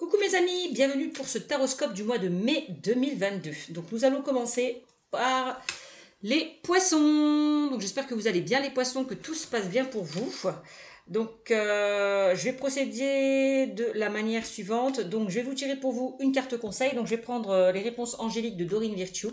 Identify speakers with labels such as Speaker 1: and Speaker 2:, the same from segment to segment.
Speaker 1: Coucou mes amis, bienvenue pour ce taroscope du mois de mai 2022. Donc nous allons commencer par les poissons. Donc j'espère que vous allez bien les poissons, que tout se passe bien pour vous. Donc je vais procéder de la manière suivante. Donc je vais vous tirer pour vous une carte conseil. Donc je vais prendre les réponses angéliques de Dorine Virtue.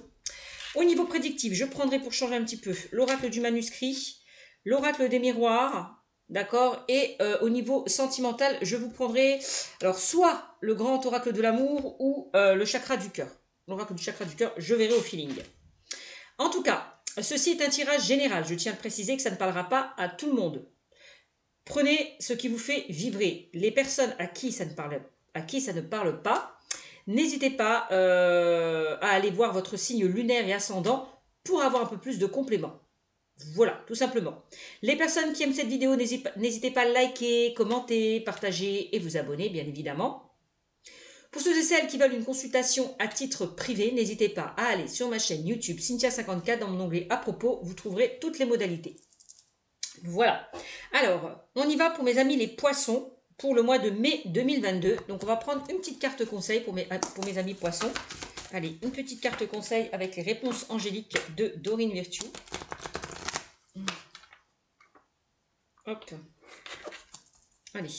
Speaker 1: Au niveau prédictif, je prendrai pour changer un petit peu l'oracle du manuscrit, l'oracle des miroirs. D'accord. Et au niveau sentimental, je vous prendrai alors soit le grand oracle de l'amour ou le chakra du cœur. L'oracle du chakra du cœur, je verrai au feeling. En tout cas, ceci est un tirage général. Je tiens à préciser que ça ne parlera pas à tout le monde. Prenez ce qui vous fait vibrer. Les personnes à qui ça ne parle pas, n'hésitez pas à aller voir votre signe lunaire et ascendant pour avoir un peu plus de compléments. Voilà, tout simplement. Les personnes qui aiment cette vidéo, n'hésitez pas à liker, commenter, partager et vous abonner, bien évidemment. Pour ceux et celles qui veulent une consultation à titre privé, n'hésitez pas à aller sur ma chaîne YouTube Cynthia54. Dans mon onglet à propos, vous trouverez toutes les modalités. Voilà. Alors, on y va pour mes amis les poissons pour le mois de mai 2022. Donc, on va prendre une petite carte conseil pour mes amis poissons. Allez, une petite carte conseil avec les réponses angéliques de Dorine Virtue. Hop. Allez.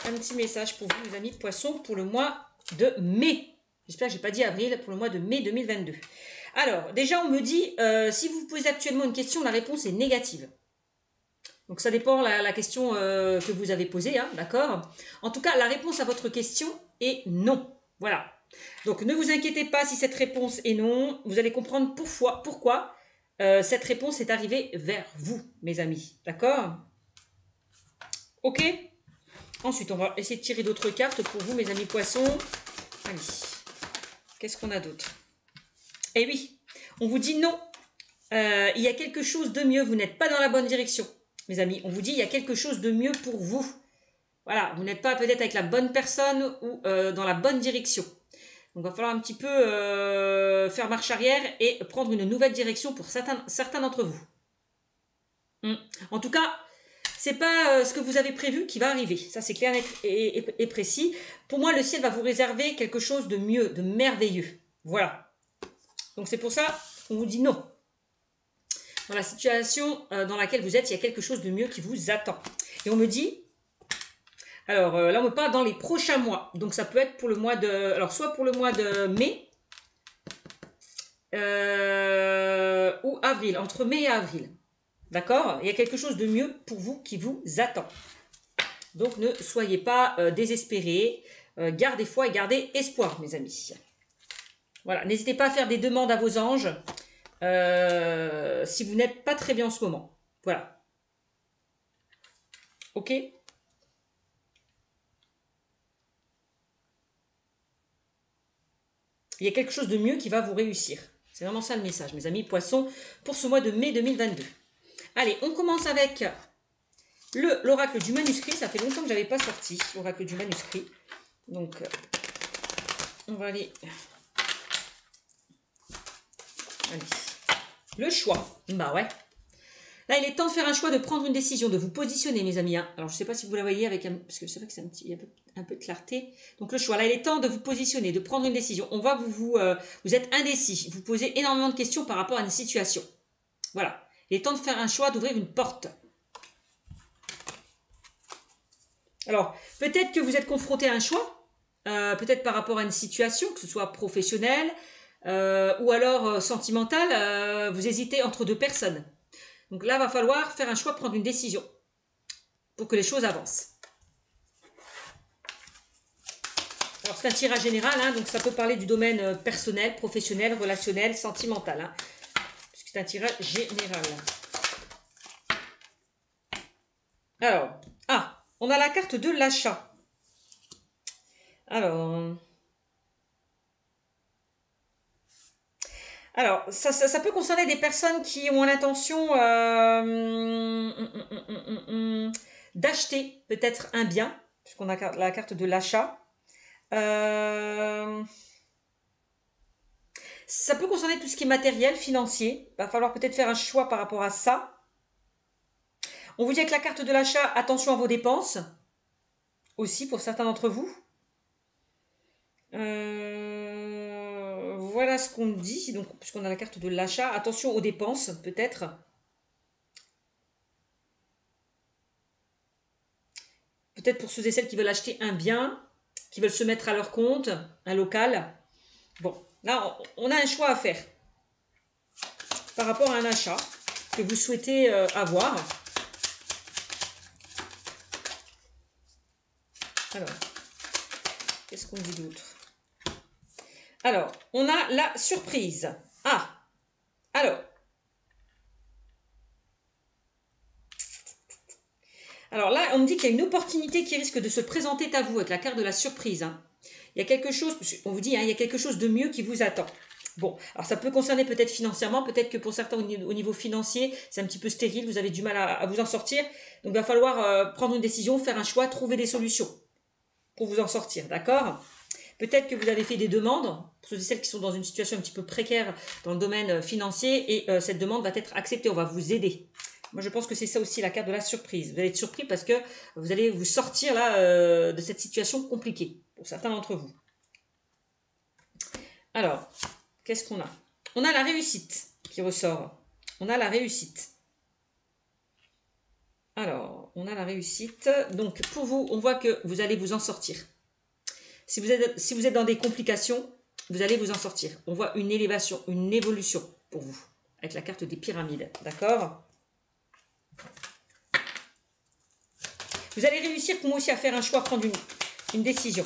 Speaker 1: Un petit message pour vous, mes amis poissons, pour le mois de mai. J'espère que je n'ai pas dit avril, pour le mois de mai 2022. Alors, déjà, on me dit, si vous posez actuellement une question, la réponse est négative. Donc, ça dépend la question que vous avez posée, hein, d'accord? En tout cas, la réponse à votre question est non. Voilà. Donc, ne vous inquiétez pas si cette réponse est non. Vous allez comprendre pourquoi cette réponse est arrivée vers vous, mes amis. D'accord? Ok? Ensuite, on va essayer de tirer d'autres cartes pour vous, mes amis poissons. Allez. Qu'est-ce qu'on a d'autre? Eh oui, on vous dit non. Il y a quelque chose de mieux. Vous n'êtes pas dans la bonne direction, mes amis. On vous dit il y a quelque chose de mieux pour vous. Voilà, vous n'êtes pas peut-être avec la bonne personne ou dans la bonne direction. Donc, il va falloir un petit peu faire marche arrière et prendre une nouvelle direction pour certains d'entre vous. En tout cas, c'est pas ce que vous avez prévu qui va arriver. Ça, c'est clair et précis. Pour moi, le ciel va vous réserver quelque chose de mieux, de merveilleux. Voilà. Donc, c'est pour ça qu'on vous dit non. Dans la situation dans laquelle vous êtes, il y a quelque chose de mieux qui vous attend. Et on me dit... Alors, là, on me parle dans les prochains mois. Donc, ça peut être pour le mois de... Alors, soit pour le mois de mai ou avril. Entre mai et avril. D'accord? Il y a quelque chose de mieux pour vous qui vous attend. Donc, ne soyez pas désespérés. Gardez foi et gardez espoir, mes amis. Voilà. N'hésitez pas à faire des demandes à vos anges si vous n'êtes pas très bien en ce moment. Voilà. Ok? Il y a quelque chose de mieux qui va vous réussir. C'est vraiment ça le message, mes amis poissons, pour ce mois de mai 2022. Allez, on commence avec l'oracle du manuscrit. Ça fait longtemps que je n'avais pas sorti l'oracle du manuscrit. Donc, on va aller... Allez. Le choix. Bah ouais. Là, il est temps de faire un choix, de prendre une décision, de vous positionner, mes amis. Hein. Alors, je ne sais pas si vous la voyez avec parce que c'est vrai que c'est un peu de clarté. Donc, le choix. Là, il est temps de vous positionner, de prendre une décision. On voit que vous êtes indécis. Vous posez énormément de questions par rapport à une situation. Voilà. Il est temps de faire un choix, d'ouvrir une porte. Alors, peut-être que vous êtes confronté à un choix, peut-être par rapport à une situation, que ce soit professionnelle ou alors sentimentale. Vous hésitez entre deux personnes. Donc là, il va falloir faire un choix, prendre une décision pour que les choses avancent. Alors, c'est un tirage général, hein, donc ça peut parler du domaine personnel, professionnel, relationnel, sentimental. Hein, puisque c'est un tirage général. Alors, on a la carte de l'achat. Alors, ça peut concerner des personnes qui ont l'intention d'acheter peut-être un bien, puisqu'on a la carte de l'achat. Ça peut concerner tout ce qui est matériel, financier. Il va falloir peut-être faire un choix par rapport à ça. On vous dit avec la carte de l'achat, attention à vos dépenses. aussi pour certains d'entre vous. Voilà ce qu'on dit, donc puisqu'on a la carte de l'achat. Attention aux dépenses, peut-être. Peut-être pour ceux et celles qui veulent acheter un bien, qui veulent se mettre à leur compte, un local. Bon, là, on a un choix à faire par rapport à un achat que vous souhaitez avoir. Alors, qu'est-ce qu'on dit d'autre? Alors, on a la surprise. Ah, alors. Alors là, on me dit qu'il y a une opportunité qui risque de se présenter à vous avec la carte de la surprise. Hein. Il y a quelque chose, on vous dit, hein, il y a quelque chose de mieux qui vous attend. Bon, alors ça peut concerner peut-être financièrement, peut-être que pour certains au niveau financier, c'est un petit peu stérile, vous avez du mal à vous en sortir. Donc il va falloir prendre une décision, faire un choix, trouver des solutions pour vous en sortir, d'accord? Peut-être que vous avez fait des demandes, pour ceux et celles qui sont dans une situation un petit peu précaire dans le domaine financier, et cette demande va être acceptée, on va vous aider. Moi, je pense que c'est ça aussi la carte de la surprise. Vous allez être surpris parce que vous allez vous sortir là de cette situation compliquée, pour certains d'entre vous. Alors, qu'est-ce qu'on a? On a la réussite qui ressort. On a la réussite. Alors, on a la réussite. Donc, pour vous, on voit que vous allez vous en sortir. Si vous êtes dans des complications, vous allez vous en sortir. On voit une élévation, une évolution pour vous, avec la carte des pyramides. D'accord? Vous allez réussir, pour moi aussi, à faire un choix, à prendre une décision.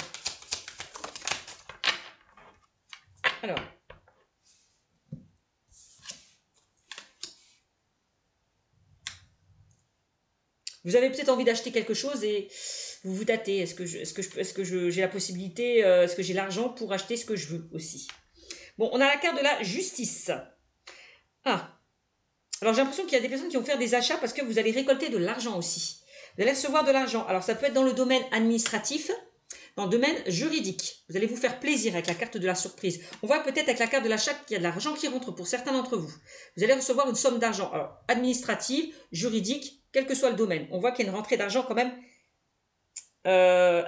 Speaker 1: Alors. Vous avez peut-être envie d'acheter quelque chose et vous vous tâtez. Est-ce que j'ai la possibilité, est-ce que j'ai l'argent pour acheter ce que je veux aussi? Bon, on a la carte de la justice. Ah, alors j'ai l'impression qu'il y a des personnes qui vont faire des achats parce que vous allez récolter de l'argent aussi. Vous allez recevoir de l'argent. Alors ça peut être dans le domaine administratif, dans le domaine juridique. Vous allez vous faire plaisir avec la carte de la surprise. On voit peut-être avec la carte de l'achat qu'il y a de l'argent qui rentre pour certains d'entre vous. Vous allez recevoir une somme d'argent. Alors, administrative, juridique, quel que soit le domaine. On voit qu'il y a une rentrée d'argent quand même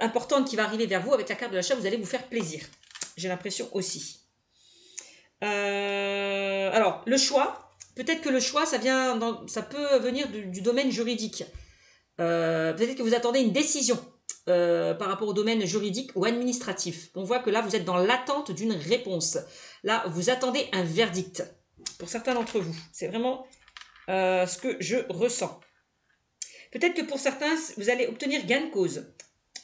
Speaker 1: importante qui va arriver vers vous. Avec la carte de l'achat, vous allez vous faire plaisir. J'ai l'impression aussi. Alors, le choix. Peut-être que le choix, ça peut venir du domaine juridique. Peut-être que vous attendez une décision par rapport au domaine juridique ou administratif. On voit que là, vous êtes dans l'attente d'une réponse. Là, vous attendez un verdict. Pour certains d'entre vous. C'est vraiment ce que je ressens. Peut-être que pour certains, vous allez obtenir gain de cause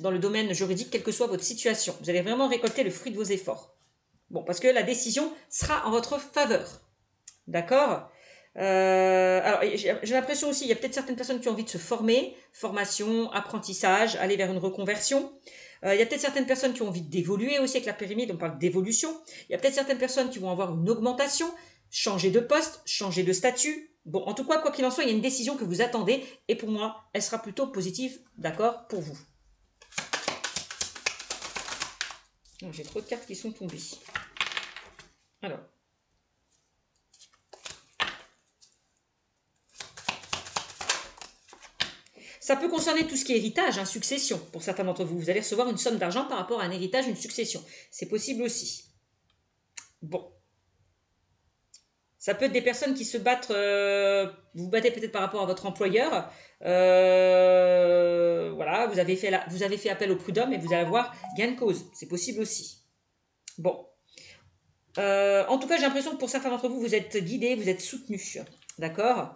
Speaker 1: dans le domaine juridique, quelle que soit votre situation. Vous allez vraiment récolter le fruit de vos efforts. Bon, parce que la décision sera en votre faveur. D'accord? Alors, j'ai l'impression aussi, il y a peut-être certaines personnes qui ont envie de se former, formation, apprentissage, aller vers une reconversion. Il y a peut-être certaines personnes qui ont envie d'évoluer aussi avec la pyramide, on parle d'évolution. Il y a peut-être certaines personnes qui vont avoir une augmentation, changer de poste, changer de statut. Bon, en tout cas, quoi qu'il en soit, il y a une décision que vous attendez et pour moi, elle sera plutôt positive, d'accord, pour vous. J'ai trop de cartes qui sont tombées. Alors. Ça peut concerner tout ce qui est héritage, succession. Pour certains d'entre vous, vous allez recevoir une somme d'argent par rapport à un héritage, une succession. C'est possible aussi. Bon. Ça peut être des personnes qui se battent, vous vous battez peut-être par rapport à votre employeur. Voilà, vous avez fait appel au prud'homme et vous allez avoir gain de cause. C'est possible aussi. Bon. En tout cas, j'ai l'impression que pour certains d'entre vous, vous êtes guidés, vous êtes soutenus. D'accord?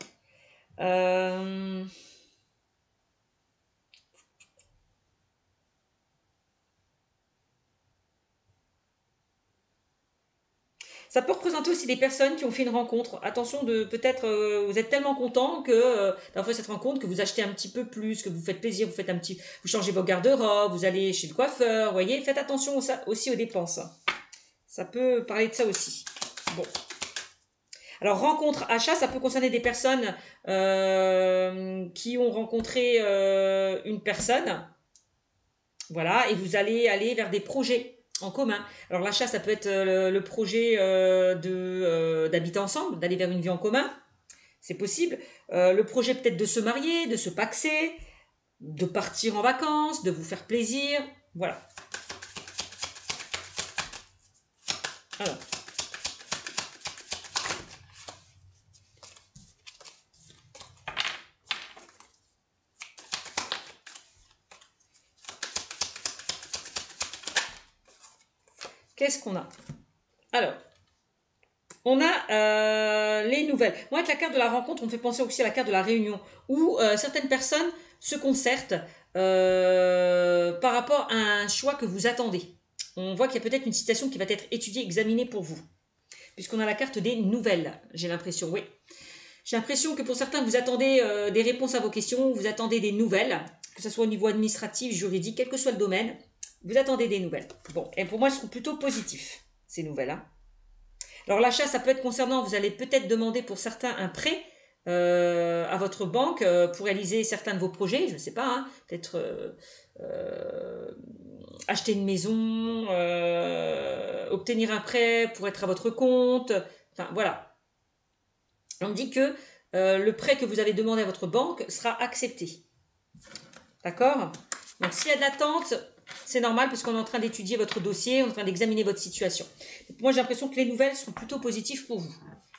Speaker 1: Ça peut représenter aussi des personnes qui ont fait une rencontre. Attention, peut-être vous êtes tellement content que d'avoir fait cette rencontre que vous achetez un petit peu plus, que vous faites plaisir, vous changez vos garde-robes, vous allez chez le coiffeur, vous voyez. Faites attention aussi aux dépenses. Ça peut parler de ça aussi. Bon. Alors, rencontre, achat, ça peut concerner des personnes qui ont rencontré une personne. Voilà, et vous allez aller vers des projets en commun. Alors l'achat, ça peut être le projet d'habiter ensemble, d'aller vers une vie en commun. C'est possible. Le projet peut-être de se marier, de se paxer. de partir en vacances, de vous faire plaisir. Voilà. Alors. Qu'est-ce qu'on a? Alors, on a les nouvelles. Moi, avec la carte de la rencontre, on me fait penser aussi à la carte de la réunion, où certaines personnes se concertent par rapport à un choix que vous attendez. On voit qu'il y a peut-être une situation qui va être étudiée, examinée pour vous. Puisqu'on a la carte des nouvelles, j'ai l'impression, oui. J'ai l'impression que pour certains, vous attendez des réponses à vos questions, vous attendez des nouvelles, que ce soit au niveau administratif, juridique, quel que soit le domaine. Vous attendez des nouvelles. Bon, et pour moi, elles seront plutôt positifs, ces nouvelles. Hein. Alors, l'achat, ça peut être concernant, vous allez peut-être demander pour certains un prêt à votre banque pour réaliser certains de vos projets, je ne sais pas, hein, peut-être acheter une maison, obtenir un prêt pour être à votre compte, enfin, voilà. On me dit que le prêt que vous avez demandé à votre banque sera accepté. D'accord? Donc, s'il y a de l'attente, c'est normal parce qu'on est en train d'étudier votre dossier, on est en train d'examiner votre situation. Donc, moi, j'ai l'impression que les nouvelles sont plutôt positives pour vous.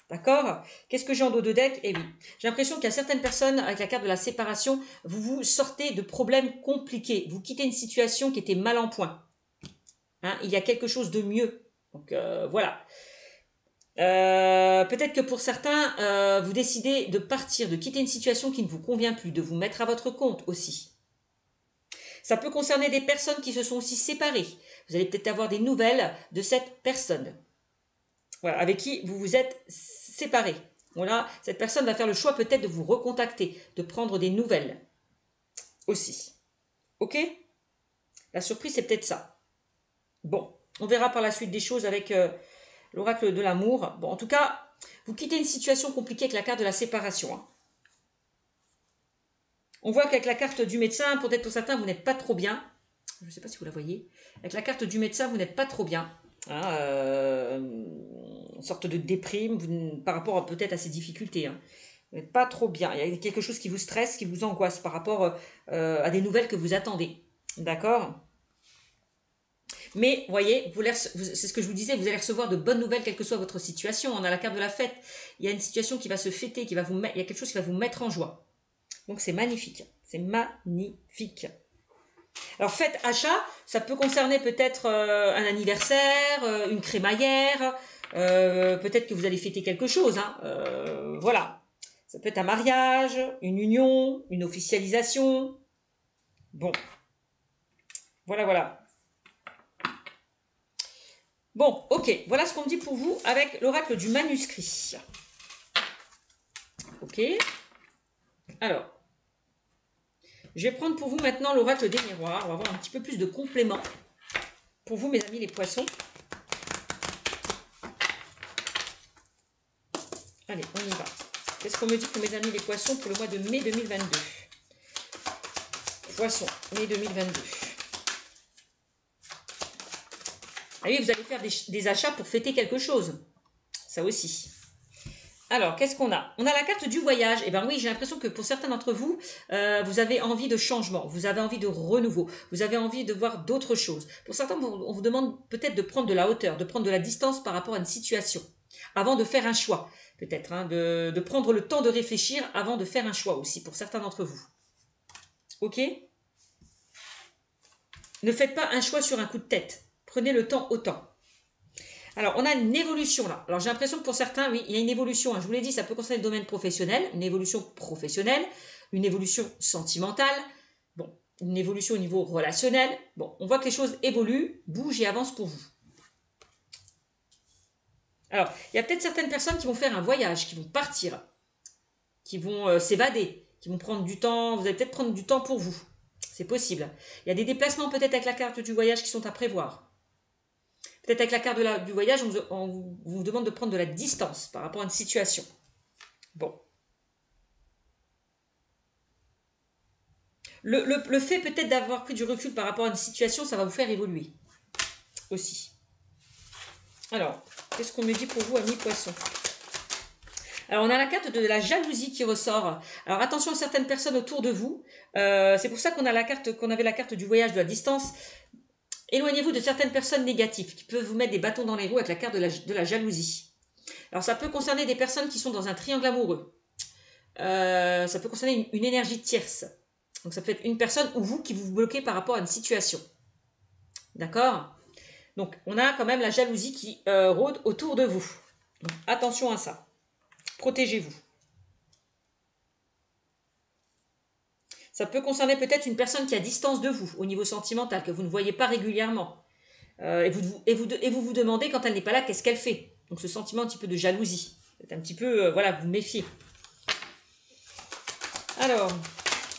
Speaker 1: D'accord? Qu'est-ce que j'ai en dos de deck? Eh oui, j'ai l'impression qu'il y a certaines personnes, avec la carte de la séparation, vous vous sortez de problèmes compliqués. Vous quittez une situation qui était mal en point. Hein, il y a quelque chose de mieux. Donc, voilà. Peut-être que pour certains, vous décidez de partir, de quitter une situation qui ne vous convient plus, de vous mettre à votre compte aussi. Ça peut concerner des personnes qui se sont aussi séparées. Vous allez peut-être avoir des nouvelles de cette personne. Voilà, avec qui vous vous êtes séparés. Voilà, cette personne va faire le choix peut-être de vous recontacter, de prendre des nouvelles aussi. Ok? La surprise, c'est peut-être ça. Bon, on verra par la suite des choses avec l'oracle de l'amour. Bon, en tout cas, vous quittez une situation compliquée avec la carte de la séparation. Hein. On voit qu'avec la carte du médecin, peut-être pour certains, vous n'êtes pas trop bien. Je ne sais pas si vous la voyez. Avec la carte du médecin, vous n'êtes pas trop bien. Hein, une sorte de déprime par rapport peut-être à ces difficultés. Hein. Vous n'êtes pas trop bien. Il y a quelque chose qui vous stresse, qui vous angoisse par rapport à des nouvelles que vous attendez. D'accord? Mais, voyez, c'est ce que je vous disais, vous allez recevoir de bonnes nouvelles, quelle que soit votre situation. On a la carte de la fête. Il y a une situation qui va se fêter, il y a quelque chose qui va vous mettre en joie. Donc, c'est magnifique. C'est magnifique. Alors, fête achat, ça peut concerner peut-être un anniversaire, une crémaillère, peut-être que vous allez fêter quelque chose. Hein, voilà. Ça peut être un mariage, une union, une officialisation. Bon. Voilà, voilà. Bon, ok. Voilà ce qu'on me dit pour vous avec l'oracle du manuscrit. Ok. Alors. Je vais prendre pour vous maintenant l'oracle des miroirs. On va avoir un petit peu plus de compléments pour vous, mes amis les poissons. Allez, on y va. Qu'est-ce qu'on me dit pour mes amis les poissons pour le mois de mai 2022? Poissons, mai 2022. Ah oui, vous allez faire des achats pour fêter quelque chose. Ça aussi. Alors, qu'est-ce qu'on a? On a la carte du voyage. Eh bien oui, j'ai l'impression que pour certains d'entre vous, vous avez envie de changement, vous avez envie de renouveau, vous avez envie de voir d'autres choses. Pour certains, on vous demande peut-être de prendre de la hauteur, de prendre de la distance par rapport à une situation, avant de faire un choix. Peut-être, hein, de prendre le temps de réfléchir avant de faire un choix aussi, pour certains d'entre vous. Ok? Ne faites pas un choix sur un coup de tête. Prenez le temps autant. Alors, on a une évolution là. Alors, j'ai l'impression que pour certains, oui, il y a une évolution. Hein. Je vous l'ai dit, ça peut concerner le domaine professionnel, une évolution professionnelle, une évolution sentimentale, bon, une évolution au niveau relationnel. Bon, on voit que les choses évoluent, bougent et avancent pour vous. Alors, il y a peut-être certaines personnes qui vont faire un voyage, qui vont partir, qui vont s'évader, qui vont prendre du temps. Vous allez peut-être prendre du temps pour vous. C'est possible. Il y a des déplacements peut-être avec la carte du voyage qui sont à prévoir. Peut-être avec la carte du voyage, on vous demande de prendre de la distance par rapport à une situation. Bon. Le fait peut-être d'avoir pris du recul par rapport à une situation, ça va vous faire évoluer aussi. Alors, qu'est-ce qu'on me dit pour vous, amis poissons? Alors, on a la carte de la jalousie qui ressort. Alors, attention à certaines personnes autour de vous. C'est pour ça qu'on a la carte, qu'on avait la carte du voyage de la distance. Éloignez-vous de certaines personnes négatives qui peuvent vous mettre des bâtons dans les roues avec la carte de la jalousie. Alors, ça peut concerner des personnes qui sont dans un triangle amoureux. Ça peut concerner une énergie tierce. Donc, ça peut être une personne ou vous qui vous bloquez par rapport à une situation. D'accord? Donc, on a quand même la jalousie qui rôde autour de vous. Donc, attention à ça. Protégez-vous. Ça peut concerner peut-être une personne qui est à distance de vous, au niveau sentimental, que vous ne voyez pas régulièrement. Et vous demandez, quand elle n'est pas là, qu'est-ce qu'elle fait. Donc, ce sentiment un petit peu de jalousie. C'est un petit peu, voilà, vous méfiez. Alors,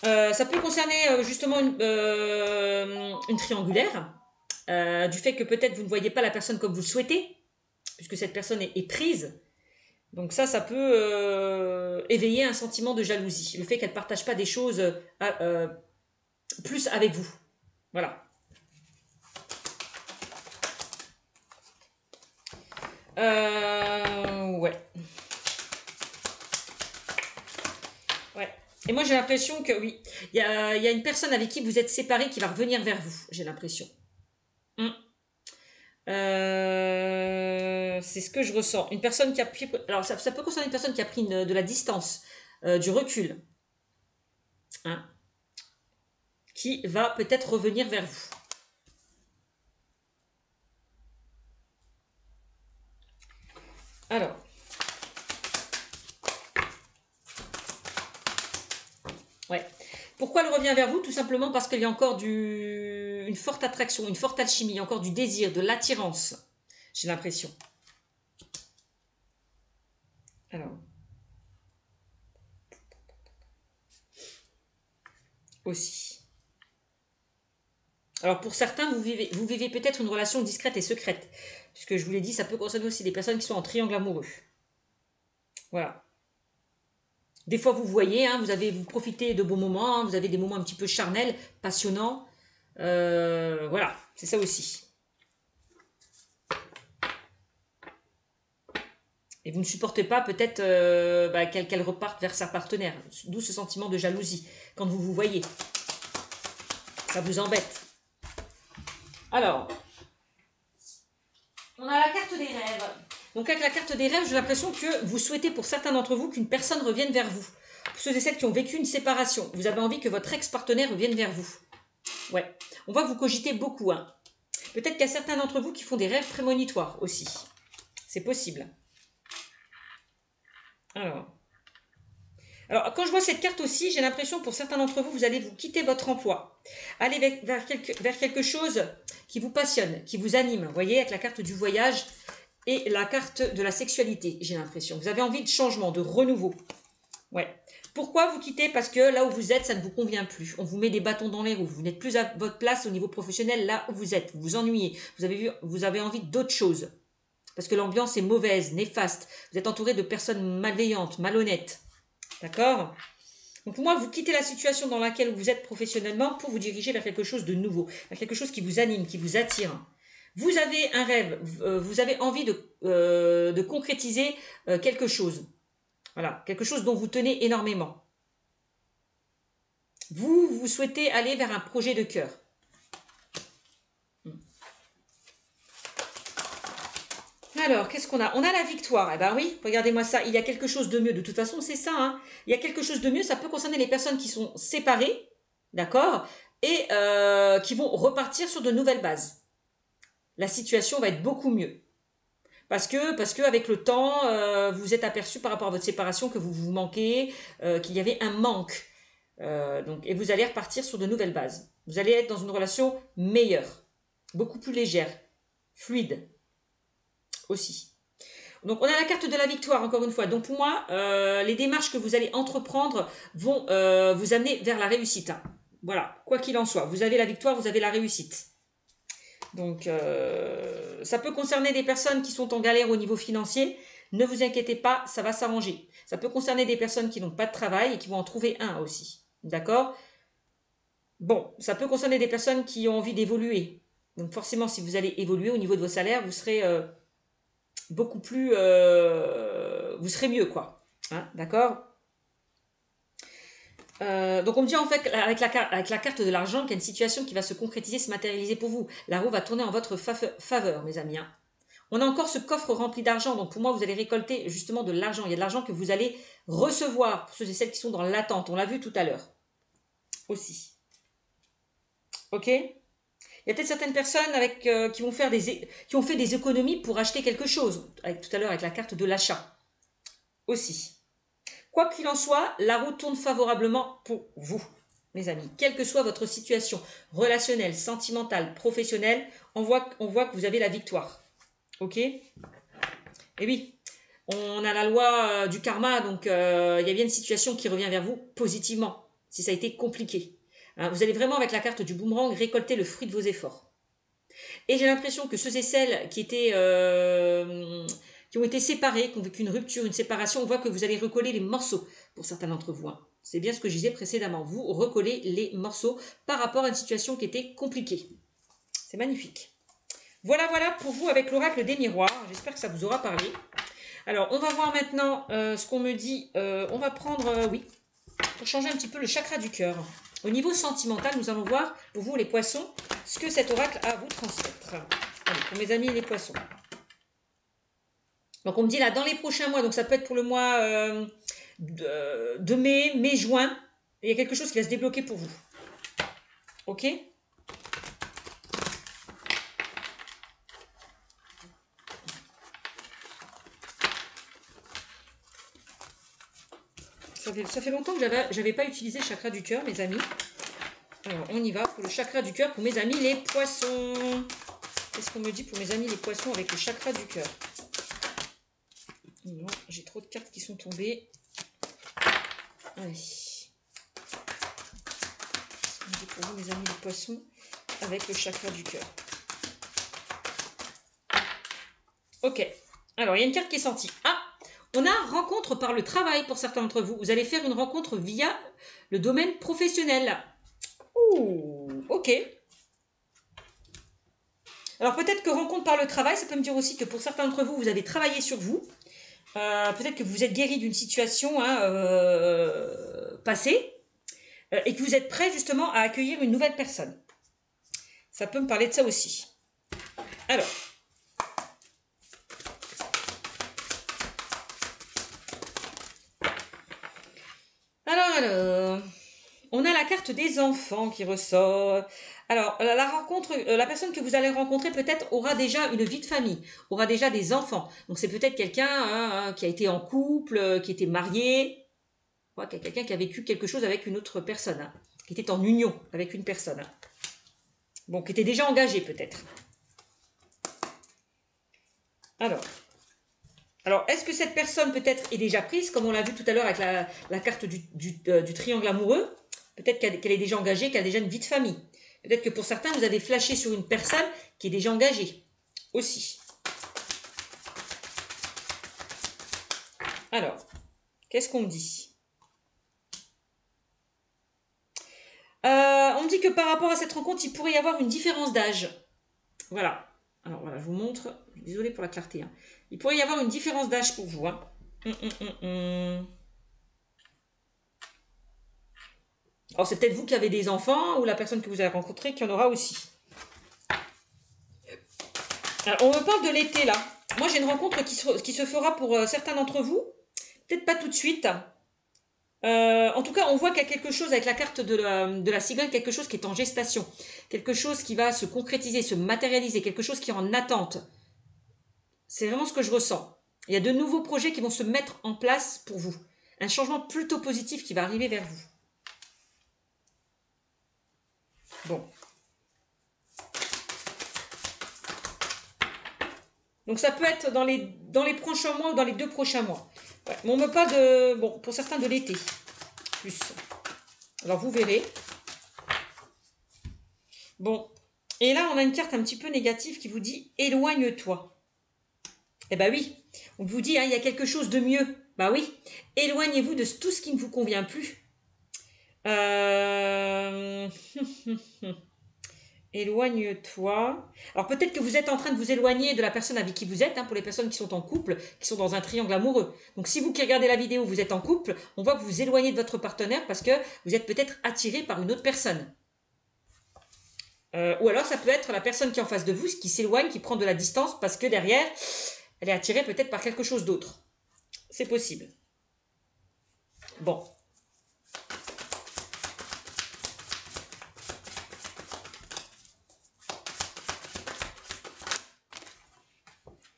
Speaker 1: ça peut concerner justement une triangulaire, du fait que peut-être vous ne voyez pas la personne comme vous le souhaitez, puisque cette personne est prise. Donc ça peut éveiller un sentiment de jalousie, le fait qu'elle ne partage pas des choses plus avec vous. Voilà. Ouais. Ouais. Et moi j'ai l'impression que oui, il y a une personne avec qui vous êtes séparés qui va revenir vers vous, j'ai l'impression. C'est ce que je ressens. Une personne qui a pris... Alors, ça peut concerner une personne qui a pris de la distance, du recul. Hein, qui va peut-être revenir vers vous. Alors. Ouais. Pourquoi elle revient vers vous? Tout simplement parce qu'il y a encore une forte attraction, une forte alchimie, encore du désir, de l'attirance. J'ai l'impression. Alors. Aussi. Alors pour certains, vous vivez peut-être une relation discrète et secrète. Puisque je vous l'ai dit, ça peut concerner aussi des personnes qui sont en triangle amoureux. Voilà. Des fois, vous voyez, hein, vous profitez de beaux moments, hein, vous avez des moments un petit peu charnels, passionnants. Voilà, c'est ça aussi. Et vous ne supportez pas peut-être qu'elle reparte vers sa partenaire. D'où ce sentiment de jalousie quand vous vous voyez. Ça vous embête. Alors, on a la carte des rêves. Donc avec la carte des rêves, j'ai l'impression que vous souhaitez pour certains d'entre vous qu'une personne revienne vers vous. Pour ceux et celles qui ont vécu une séparation, vous avez envie que votre ex-partenaire revienne vers vous. Ouais, on voit que vous cogitez beaucoup. Hein. Peut-être qu'il y a certains d'entre vous qui font des rêves prémonitoires aussi. C'est possible. Alors, quand je vois cette carte aussi, j'ai l'impression que pour certains d'entre vous, vous allez vous quitter votre emploi. Aller vers quelque chose qui vous passionne, qui vous anime. Vous voyez, avec la carte du voyage et la carte de la sexualité, j'ai l'impression. Vous avez envie de changement, de renouveau. Ouais. Pourquoi vous quittez? Parce que là où vous êtes, ça ne vous convient plus. On vous met des bâtons dans les roues. Vous n'êtes plus à votre place au niveau professionnel là où vous êtes. Vous vous ennuyez. Vous avez envie d'autre chose. Parce que l'ambiance est mauvaise, néfaste. Vous êtes entouré de personnes malveillantes, malhonnêtes. D'accord? Donc pour moi, vous quittez la situation dans laquelle vous êtes professionnellement pour vous diriger vers quelque chose de nouveau, vers quelque chose qui vous anime, qui vous attire. Vous avez un rêve, vous avez envie de concrétiser quelque chose. Voilà, quelque chose dont vous tenez énormément. Vous souhaitez aller vers un projet de cœur. Alors, qu'est-ce qu'on a? On a la victoire. Eh ben oui, regardez-moi ça. Il y a quelque chose de mieux. De toute façon, c'est ça. Hein. Il y a quelque chose de mieux. Ça peut concerner les personnes qui sont séparées, d'accord, et qui vont repartir sur de nouvelles bases. La situation va être beaucoup mieux. Parce que avec le temps, vous êtes aperçu par rapport à votre séparation que vous vous manquez, qu'il y avait un manque. Et vous allez repartir sur de nouvelles bases. Vous allez être dans une relation meilleure, beaucoup plus légère, fluide aussi. Donc on a la carte de la victoire encore une fois. Donc pour moi, les démarches que vous allez entreprendre vont vous amener vers la réussite. Hein. Voilà, quoi qu'il en soit, vous avez la victoire, vous avez la réussite. Donc ça peut concerner des personnes qui sont en galère au niveau financier. Ne vous inquiétez pas, ça va s'arranger. Ça peut concerner des personnes qui n'ont pas de travail et qui vont en trouver un aussi. D'accord? Bon, ça peut concerner des personnes qui ont envie d'évoluer. Donc forcément, si vous allez évoluer au niveau de vos salaires, vous serez beaucoup plus... vous serez mieux, quoi. Hein, d'accord. Donc on me dit en fait avec la carte de l'argent qu'il y a une situation qui va se concrétiser, se matérialiser pour vous. La roue va tourner en votre faveur, mes amis. Hein. On a encore ce coffre rempli d'argent, donc pour moi vous allez récolter justement de l'argent. Il y a de l'argent que vous allez recevoir, pour ceux et celles qui sont dans l'attente. On l'a vu tout à l'heure aussi. Ok. Il y a peut-être certaines personnes qui ont fait des économies pour acheter quelque chose, tout à l'heure avec la carte de l'achat aussi. Quoi qu'il en soit, la roue tourne favorablement pour vous, mes amis. Quelle que soit votre situation relationnelle, sentimentale, professionnelle, on voit que vous avez la victoire. Ok? Et oui, on a la loi du karma, donc il y a bien une situation qui revient vers vous positivement, si ça a été compliqué. Hein, vous allez vraiment, avec la carte du boomerang, récolter le fruit de vos efforts. Et j'ai l'impression que ceux et celles qui ont été séparés, qui ont vécu une rupture, une séparation, on voit que vous allez recoller les morceaux pour certains d'entre vous. Hein. C'est bien ce que je disais précédemment. Vous recollez les morceaux par rapport à une situation qui était compliquée. C'est magnifique. Voilà pour vous avec l'oracle des miroirs. J'espère que ça vous aura parlé. Alors, on va voir maintenant ce qu'on me dit. On va prendre, pour changer un petit peu le chakra du cœur. Au niveau sentimental, nous allons voir, pour vous les poissons, ce que cet oracle a à vous transmettre. Allez, pour mes amis les poissons. Donc on me dit là, dans les prochains mois, donc ça peut être pour le mois de mai, juin, il y a quelque chose qui va se débloquer pour vous. Ok ? Ça fait longtemps que j'avais pas utilisé le chakra du cœur, mes amis. Alors, on y va pour le chakra du cœur pour mes amis les poissons. Qu'est-ce qu'on me dit pour mes amis les poissons avec le chakra du cœur? Non, j'ai trop de cartes qui sont tombées. Allez. Qu'est-ce qu'on me dit pour vous, mes amis les poissons avec le chakra du cœur? Ok. Alors, il y a une carte qui est sortie. Ah! On a rencontre par le travail pour certains d'entre vous. Vous allez faire une rencontre via le domaine professionnel. Ouh, ok. Alors peut-être que rencontre par le travail, ça peut me dire aussi que pour certains d'entre vous, vous avez travaillé sur vous. Peut-être que vous êtes guéri d'une situation passée et que vous êtes prêt justement à accueillir une nouvelle personne. Ça peut me parler de ça aussi. Alors. Alors, on a la carte des enfants qui ressort. Alors, la rencontre, la personne que vous allez rencontrer peut-être aura déjà une vie de famille, aura déjà des enfants. Donc, c'est peut-être quelqu'un qui a été en couple, qui était marié, quelqu'un qui a vécu quelque chose avec une autre personne, qui était en union avec une personne. Bon, qui était déjà engagé peut-être. Alors, est-ce que cette personne peut-être est déjà prise, comme on l'a vu tout à l'heure avec la carte du triangle amoureux? Peut-être qu'elle est déjà engagée, qu'elle a déjà une vie de famille. Peut-être que pour certains, vous avez flashé sur une personne qui est déjà engagée aussi. Alors, qu'est-ce qu'on me dit? On me dit que par rapport à cette rencontre, il pourrait y avoir une différence d'âge. Voilà. Alors voilà, je vous montre. Désolée pour la clarté. Hein. Il pourrait y avoir une différence d'âge pour vous. Hein. Alors c'est peut-être vous qui avez des enfants ou la personne que vous avez rencontrée qui en aura aussi. Alors, on me parle de l'été là. Moi j'ai une rencontre qui se fera pour certains d'entre vous. Peut-être pas tout de suite. En tout cas, on voit qu'il y a quelque chose avec la carte de la cigogne, quelque chose qui est en gestation. Quelque chose qui va se concrétiser, se matérialiser, quelque chose qui est en attente. C'est vraiment ce que je ressens. Il y a de nouveaux projets qui vont se mettre en place pour vous. Un changement plutôt positif qui va arriver vers vous. Bon. Donc ça peut être dans les prochains mois ou dans les 2 prochains mois. Ouais. Mais on me parle de, bon, pour certains de l'été. Plus. Alors vous verrez. Bon. Et là, on a une carte un petit peu négative qui vous dit « Éloigne-toi ». Eh bien oui, on vous dit, hein, il y a quelque chose de mieux. Bah oui, éloignez-vous de tout ce qui ne vous convient plus. Éloigne-toi. Alors peut-être que vous êtes en train de vous éloigner de la personne avec qui vous êtes, hein, pour les personnes qui sont en couple, qui sont dans un triangle amoureux. Donc si vous qui regardez la vidéo, vous êtes en couple, on voit que vous vous éloignez de votre partenaire parce que vous êtes peut-être attiré par une autre personne. Ou alors ça peut être la personne qui est en face de vous, qui s'éloigne, qui prend de la distance parce que derrière, elle est attirée peut-être par quelque chose d'autre. C'est possible. Bon.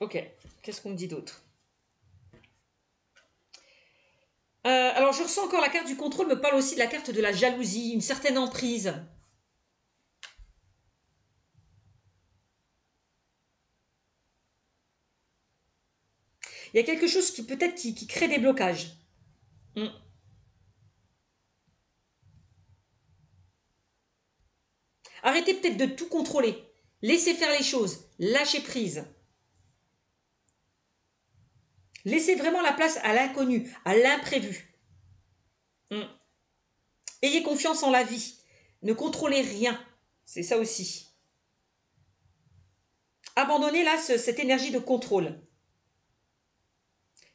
Speaker 1: Ok, qu'est-ce qu'on me dit d'autre? Alors je ressens encore la carte du contrôle, me parle aussi de la carte de la jalousie, une certaine emprise. Il y a quelque chose qui peut-être qui crée des blocages. Arrêtez peut-être de tout contrôler. Laissez faire les choses. Lâchez prise. Laissez vraiment la place à l'inconnu, à l'imprévu. Ayez confiance en la vie. Ne contrôlez rien. C'est ça aussi. Abandonnez là cette énergie de contrôle.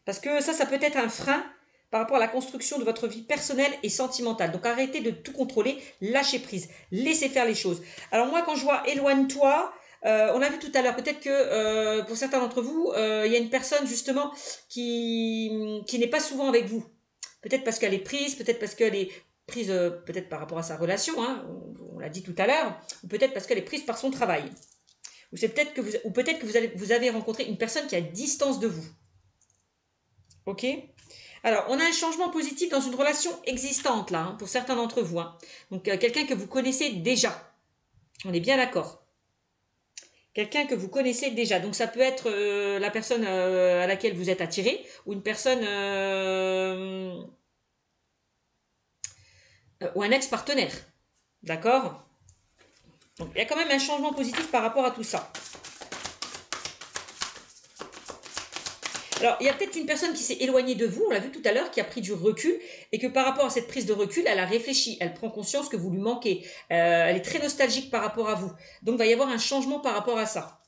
Speaker 1: Parce que ça peut être un frein par rapport à la construction de votre vie personnelle et sentimentale. Donc arrêtez de tout contrôler, lâchez prise, laissez faire les choses. Alors moi quand je vois éloigne-toi, on a vu tout à l'heure, peut-être que pour certains d'entre vous, il y a une personne justement qui n'est pas souvent avec vous. Peut-être parce qu'elle est prise, peut-être parce qu'elle est prise peut-être par rapport à sa relation, hein, on l'a dit tout à l'heure, ou peut-être parce qu'elle est prise par son travail. Ou c'est peut-être que vous avez rencontré une personne qui est à distance de vous. Ok? Alors, on a un changement positif dans une relation existante, là, hein, pour certains d'entre vous. Hein. Donc, quelqu'un que vous connaissez déjà. On est bien d'accord. Quelqu'un que vous connaissez déjà. Donc, ça peut être la personne à laquelle vous êtes attiré ou une personne ou un ex-partenaire. D'accord? Donc, il y a quand même un changement positif par rapport à tout ça. Alors, il y a peut-être une personne qui s'est éloignée de vous, on l'a vu tout à l'heure, qui a pris du recul et que par rapport à cette prise de recul, elle a réfléchi, elle prend conscience que vous lui manquez. Elle est très nostalgique par rapport à vous. Donc, il va y avoir un changement par rapport à ça.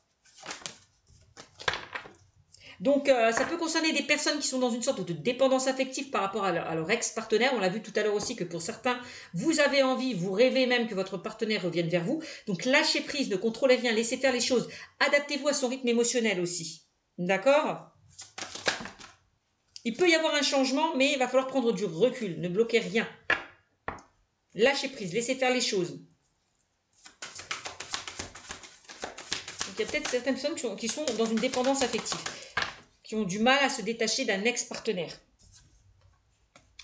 Speaker 1: Donc, ça peut concerner des personnes qui sont dans une sorte de dépendance affective par rapport à leur ex-partenaire. On l'a vu tout à l'heure aussi que pour certains, vous avez envie, vous rêvez même que votre partenaire revienne vers vous. Donc, lâchez prise, ne contrôlez rien, laissez faire les choses. Adaptez-vous à son rythme émotionnel aussi. D'accord ? Il peut y avoir un changement, mais il va falloir prendre du recul. Ne bloquez rien. Lâchez prise, laissez faire les choses. Donc, il y a peut-être certaines personnes qui sont dans une dépendance affective, qui ont du mal à se détacher d'un ex-partenaire.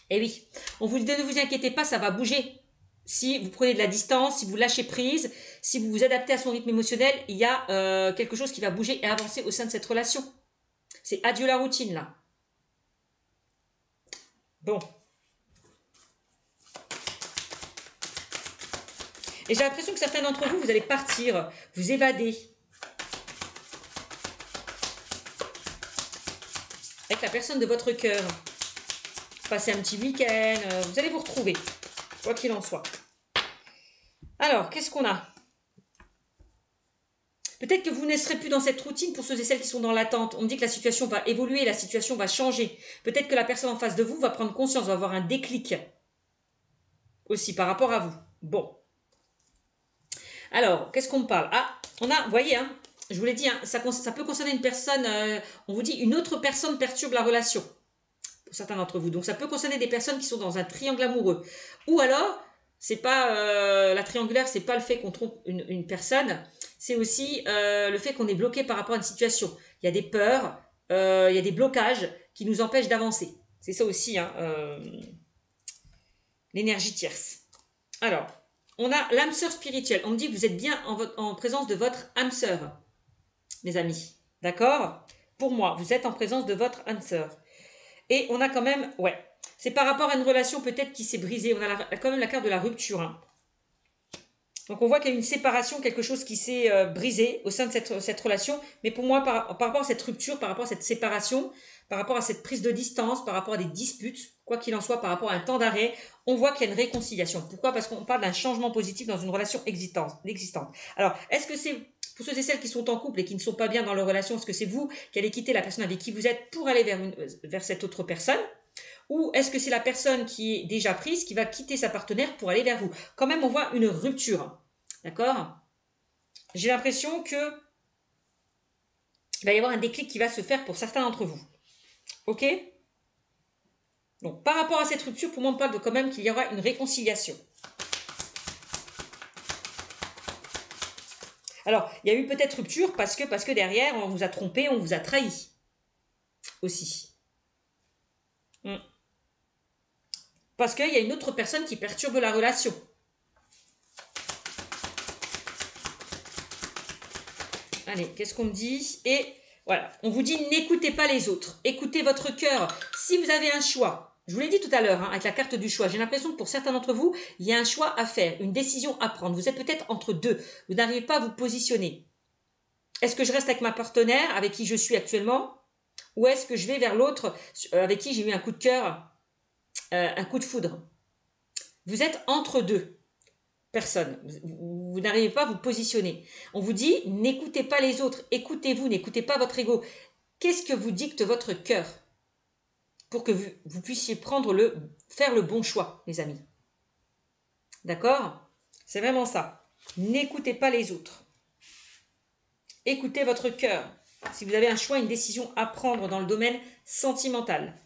Speaker 1: Et oui, on vous dit ne vous inquiétez pas, ça va bouger. Si vous prenez de la distance, si vous lâchez prise, si vous vous adaptez à son rythme émotionnel, il y a quelque chose qui va bouger et avancer au sein de cette relation. C'est adieu la routine, là. Bon. Et j'ai l'impression que certains d'entre vous, vous allez partir, vous évader. Avec la personne de votre cœur. Passer un petit week-end, vous allez vous retrouver. Quoi qu'il en soit. Alors, qu'est-ce qu'on a? Peut-être que vous ne serez plus dans cette routine pour ceux et celles qui sont dans l'attente. On me dit que la situation va évoluer, la situation va changer. Peut-être que la personne en face de vous va prendre conscience, va avoir un déclic. Aussi, par rapport à vous. Bon. Alors, qu'est-ce qu'on me parle? Ah, on a, vous voyez, hein, je vous l'ai dit, hein, ça peut concerner une personne, on vous dit une autre personne perturbe la relation. Pour certains d'entre vous. Donc, ça peut concerner des personnes qui sont dans un triangle amoureux. Ou alors, c'est pas la triangulaire, c'est pas le fait qu'on trompe une personne, c'est aussi le fait qu'on est bloqué par rapport à une situation. Il y a des peurs, il y a des blocages qui nous empêchent d'avancer. C'est ça aussi, hein, l'énergie tierce. Alors, on a l'âme sœur spirituelle. On me dit que vous êtes bien en présence de votre âme sœur, mes amis. D'accord? Pour moi, vous êtes en présence de votre âme sœur. Et on a quand même, ouais, c'est par rapport à une relation peut-être qui s'est brisée. On a quand même la carte de la rupture. Hein. Donc on voit qu'il y a une séparation, quelque chose qui s'est brisé au sein de cette relation. Mais pour moi, par rapport à cette rupture, par rapport à cette séparation, par rapport à cette prise de distance, par rapport à des disputes, quoi qu'il en soit, par rapport à un temps d'arrêt, on voit qu'il y a une réconciliation. Pourquoi? Parce qu'on parle d'un changement positif dans une relation existante. Alors, est-ce que c'est, pour ceux et celles qui sont en couple et qui ne sont pas bien dans leur relation, est-ce que c'est vous qui allez quitter la personne avec qui vous êtes pour aller vers cette autre personne? Ou est-ce que c'est la personne qui est déjà prise qui va quitter sa partenaire pour aller vers vous? Quand même, on voit une rupture. D'accord? J'ai l'impression que il va y avoir un déclic qui va se faire pour certains d'entre vous. Ok? Donc, par rapport à cette rupture, pour moi, on parle de quand même qu'il y aura une réconciliation. Alors, il y a eu peut-être rupture parce que derrière, on vous a trompé, on vous a trahi. Aussi. Parce qu'il y a une autre personne qui perturbe la relation. Allez, qu'est-ce qu'on me dit? Et voilà, on vous dit n'écoutez pas les autres. Écoutez votre cœur. Si vous avez un choix, je vous l'ai dit tout à l'heure, avec la carte du choix, j'ai l'impression que pour certains d'entre vous, il y a un choix à faire, une décision à prendre. Vous êtes peut-être entre deux. Vous n'arrivez pas à vous positionner. Est-ce que je reste avec ma partenaire, avec qui je suis actuellement? Ou est-ce que je vais vers l'autre avec qui j'ai eu un coup de cœur, un coup de foudre? Vous êtes entre deux personnes. Vous n'arrivez pas à vous positionner. On vous dit, n'écoutez pas les autres. Écoutez-vous, n'écoutez pas votre ego. Qu'est-ce que vous dicte votre cœur pour que vous puissiez faire le bon choix, les amis? D'accord? C'est vraiment ça. N'écoutez pas les autres. Écoutez votre cœur. Si vous avez un choix, une décision à prendre dans le domaine sentimental.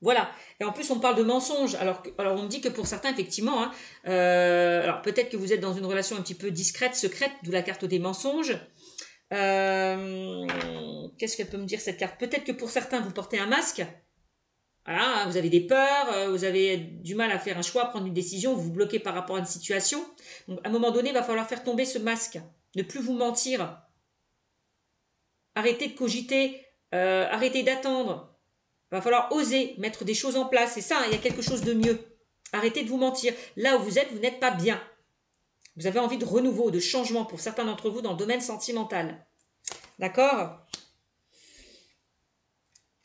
Speaker 1: Voilà. Et en plus, on parle de mensonges. Alors on me dit que pour certains, effectivement, hein, alors peut-être que vous êtes dans une relation un petit peu discrète, secrète, d'où la carte des mensonges. Qu'est-ce qu'elle peut me dire, cette carte? Peut-être que pour certains, vous portez un masque. Voilà, vous avez des peurs, vous avez du mal à faire un choix, à prendre une décision, vous vous bloquez par rapport à une situation. Donc, à un moment donné, il va falloir faire tomber ce masque. Ne plus vous mentir. Arrêtez de cogiter, arrêtez d'attendre. Il va falloir oser mettre des choses en place. C'est ça, hein, il y a quelque chose de mieux. Arrêtez de vous mentir. Là où vous êtes, vous n'êtes pas bien. Vous avez envie de renouveau, de changement pour certains d'entre vous dans le domaine sentimental. D'accord?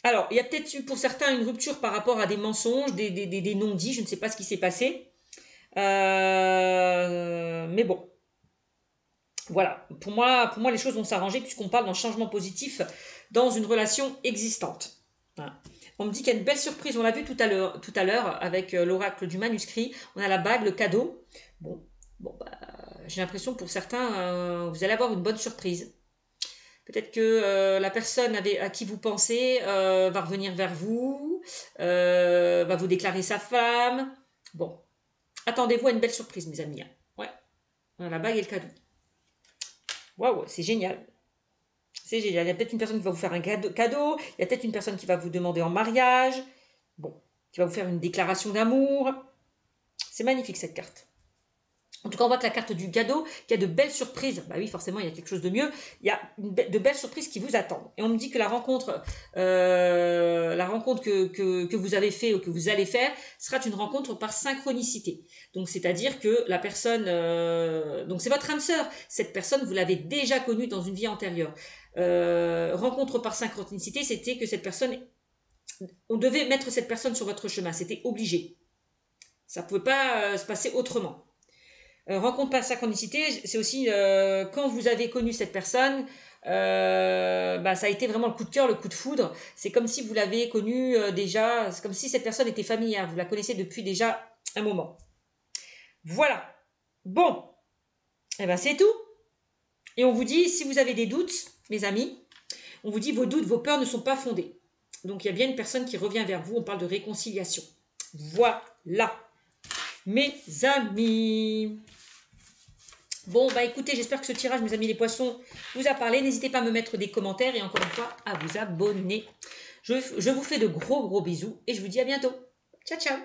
Speaker 1: Alors, il y a peut-être eu pour certains une rupture par rapport à des mensonges, des non-dits. Je ne sais pas ce qui s'est passé. Mais bon. Voilà. Pour moi, les choses vont s'arranger puisqu'on parle d'un changement positif dans une relation existante. Voilà. On me dit qu'il y a une belle surprise. On l'a vu tout à l'heure avec l'oracle du manuscrit. On a la bague, le cadeau. Bon, j'ai l'impression que pour certains, vous allez avoir une bonne surprise. Peut-être que la personne à qui vous pensez va revenir vers vous, va vous déclarer sa femme. Bon, attendez-vous à une belle surprise, mes amis. Ouais, on a la bague et le cadeau. Waouh, c'est génial. C'est génial. Il y a peut-être une personne qui va vous faire un cadeau. Il y a peut-être une personne qui va vous demander en mariage. Bon, qui va vous faire une déclaration d'amour. C'est magnifique cette carte. En tout cas, on voit que la carte du cadeau, qu'il y a de belles surprises. Bah oui, forcément, il y a quelque chose de mieux. Il y a de belles surprises qui vous attendent. Et on me dit que la rencontre que vous avez fait ou que vous allez faire sera une rencontre par synchronicité. Donc, c'est-à-dire que la personne... donc, c'est votre âme sœur. Cette personne, vous l'avez déjà connue dans une vie antérieure. Rencontre par synchronicité, c'était que cette personne... On devait mettre cette personne sur votre chemin. C'était obligé. Ça ne pouvait pas se passer autrement. Rencontre par synchronicité, c'est aussi quand vous avez connu cette personne, ça a été vraiment le coup de cœur, le coup de foudre. C'est comme si vous l'avez connue déjà, c'est comme si cette personne était familière, vous la connaissez depuis déjà un moment. Voilà. Bon, et ben c'est tout. Et on vous dit, si vous avez des doutes, mes amis, on vous dit vos doutes, vos peurs ne sont pas fondées. Donc il y a bien une personne qui revient vers vous, on parle de réconciliation. Voilà, mes amis. Bon, écoutez, j'espère que ce tirage, mes amis les poissons, vous a parlé. N'hésitez pas à me mettre des commentaires et encore une fois, à vous abonner. Je vous fais de gros bisous et je vous dis à bientôt. Ciao, ciao.